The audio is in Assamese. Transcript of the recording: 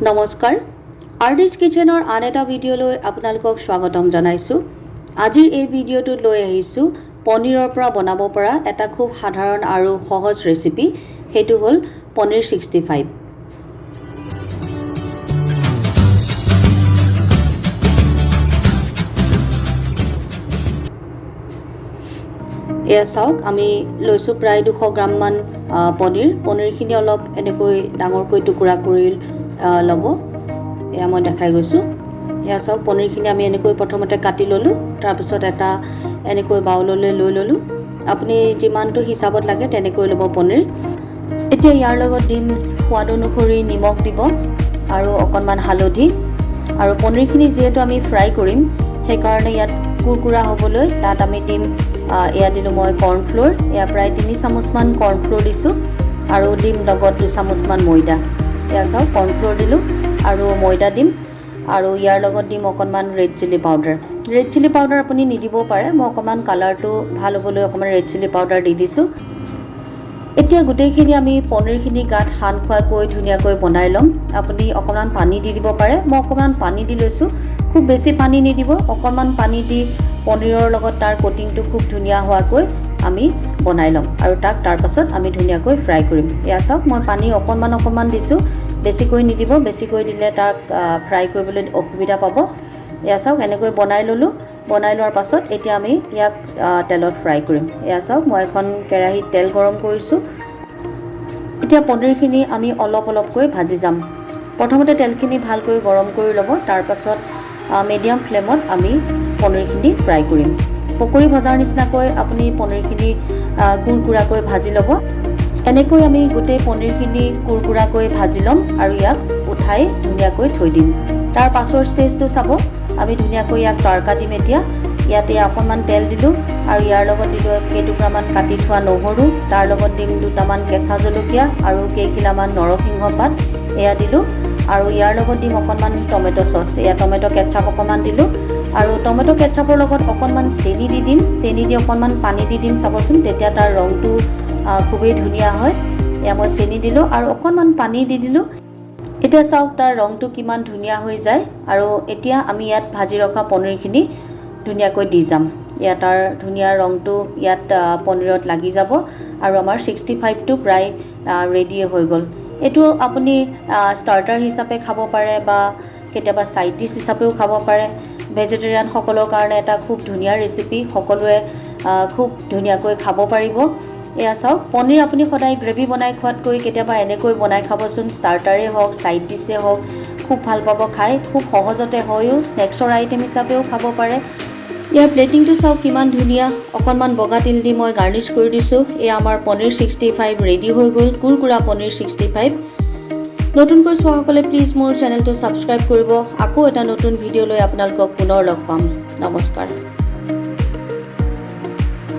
নমস্কাৰ আৰডিছ কিচেনৰ আন এটা ভিডিঅ'লৈ আপোনালোকক স্বাগতম জনাইছো। আজিৰ এই ভিডিঅ'টোত লৈ আহিছো পনীৰৰ পৰা বনাব পৰা এটা খুব সাধাৰণ আৰু সহজ ৰেচিপি, হেতু হ'ল পনীৰ 65। এয়া চাওক, আমি লৈছো প্ৰায় 200 গ্ৰাম মান পনীৰখিনি অলপ এনেকৈ ডাঙৰকৈ টুকুৰা কৰি ল'ব। এয়া মই দেখাই গৈছো। এয়া চাওক, পনীৰখিনি আমি এনেকৈ প্ৰথমতে কাটি ল'লোঁ, তাৰপিছত এটা এনেকৈ বাউললৈ লৈ ল'লোঁ। আপুনি যিমানটো হিচাপত লাগে তেনেকৈ ল'ব পনীৰ। এতিয়া ইয়াৰ লগত দিম সোৱাদ অনুসৰি নিমখ দিব আৰু অকণমান হালধি। আৰু পনীৰখিনি যিহেতু আমি ফ্ৰাই কৰিম, সেইকাৰণে ইয়াত কুৰকুৰা হ'বলৈ তাত আমি দিম এয়া দিলোঁ মই কৰ্ণফ্ল'ৰ। এয়া প্ৰায় 3 চামুচমান কৰ্ণফ্ল'ৰ দিছোঁ আৰু দিম লগত 2 চামুচমান ময়দা। এয়া চাওক, কৰ্ণফ্ল'ৰ দিলোঁ আৰু ময়দা দিম আৰু ইয়াৰ লগত দিম অকণমান red chilli powder. Red chilli powder আপুনি নিদিবও পাৰে, মই অকণমান কালাৰটো ভাল হ'বলৈ অকণমান ৰেড চিলি পাউডাৰ দি দিছোঁ। এতিয়া গোটেইখিনি আমি পনীৰখিনি গাত সান খোৱাকৈ ধুনীয়াকৈ বনাই ল'ম। আপুনি অকণমান পানী দি দিব পাৰে, মই অকণমান পানী দি লৈছোঁ। খুব বেছি পানী নিদিব, অকণমান পানী দি পনীৰৰ লগত তাৰ কোটিংটো খুব ধুনীয়া হোৱাকৈ আমি বনাই ল'ম আৰু তাক তাৰপাছত আমি ধুনীয়াকৈ ফ্ৰাই কৰিম। এয়া চাওক, মই পানী অকণমান দিছোঁ, বেছিকৈ নিদিব, বেছিকৈ দিলে তাক ফ্ৰাই কৰিবলৈ অসুবিধা পাব। এয়া চাওক, এনেকৈ বনাই ল'লোঁ। বনাই লোৱাৰ পাছত এতিয়া আমি ইয়াক তেলত ফ্ৰাই কৰিম। এয়া চাওক, মই এখন কেৰাহীত তেল গৰম কৰিছোঁ। এতিয়া পনীৰখিনি আমি অলপকৈ ভাজি যাম। প্ৰথমতে তেলখিনি ভালকৈ গৰম কৰি ল'ব, তাৰপাছত মিডিয়াম ফ্লেমত আমি পনীৰখিনি ফ্ৰাই কৰিম। পকৰি ভজাৰ নিচিনাকৈ আপুনি পনীৰখিনি কুৰকুৰাকৈ ভাজি ল'ব। এনেকৈ আমি গোটেই পনীৰখিনি কুৰকুৰাকৈ ভাজি ল'ম আৰু ইয়াক উঠাই ধুনীয়াকৈ থৈ দিম। তাৰ পাছৰ ষ্টেজটো চাব, আমি ধুনীয়াকৈ ইয়াক তৰকা দিম। এতিয়া ইয়াতে অকণমান তেল দিলোঁ আৰু ইয়াৰ লগত দিলোঁ কেইটুকুৰামান কাটি থোৱা নহৰু, তাৰ লগত দিম 2টামান কেঁচা জলকীয়া আৰু কেইখিলামান নৰসিংহ পাত, এয়া দিলোঁ আৰু ইয়াৰ লগত দিম অকণমান টমেট' চচ। এয়া টমেট' কেটচাপ অকণমান দিলোঁ আৰু টমেট' কেটচাপৰ লগত অকণমান চেনি দি দিম। চেনি দি অকণমান পানী দি দিম, চাবচোন, তেতিয়া তাৰ ৰংটো খুবেই ধুনীয়া হয়। এয়া মই চেনি দিলোঁ আৰু অকণমান পানী দি দিলোঁ। এতিয়া চাওক তাৰ ৰংটো কিমান ধুনীয়া হৈ যায়। আৰু এতিয়া আমি ইয়াত ভাজি ৰখা পনীৰখিনি ধুনীয়াকৈ দি যাম। ইয়াত তাৰ ধুনীয়া ৰংটো ইয়াত পনীৰত লাগি যাব আৰু আমাৰ 65টো প্ৰায় ৰেডিয়ে হৈ গ'ল। এইটো আপুনি ষ্টাৰ্টাৰ হিচাপে খাব পাৰে বা কেতিয়াবা ছাইড ডিছ হিচাপেও খাব পাৰে। ভেজিটেৰিয়ানসকলৰ কাৰণে এটা খুব ধুনীয়া ৰেচিপি, সকলোৱে খুব ধুনীয়াকৈ খাব পাৰিব। এয়া চাওক, পনীৰ আপুনি সদায় গ্ৰেভি বনাই খোৱাতকৈ কেতিয়াবা এনেকৈ বনাই খাবচোন। ষ্টাৰ্টাৰেই হওক, ছাইড ডিছেই হওক, খুব ভাল পাব খাই। খুব সহজতে হয়ো, স্নেক্সৰ আইটেম হিচাপেও খাব পাৰে। ইয়াৰ প্লেটিংটো চাওক কিমান ধুনীয়া। অকণমান বগা তিল দি মই গাৰ্নিছ কৰি দিছোঁ। এয়া আমাৰ পনীৰ 65 ৰেডি হৈ গ'ল, কুৰকুৰা পনীৰ 65। নতুনকৈ চোৱাসকলে প্লিজ মোৰ চেনেলটো ছাবস্ক্ৰাইব কৰিব। আকৌ এটা নতুন ভিডিঅ' লৈ আপোনালোকক পুনৰ লগ পাম। নমস্কাৰ।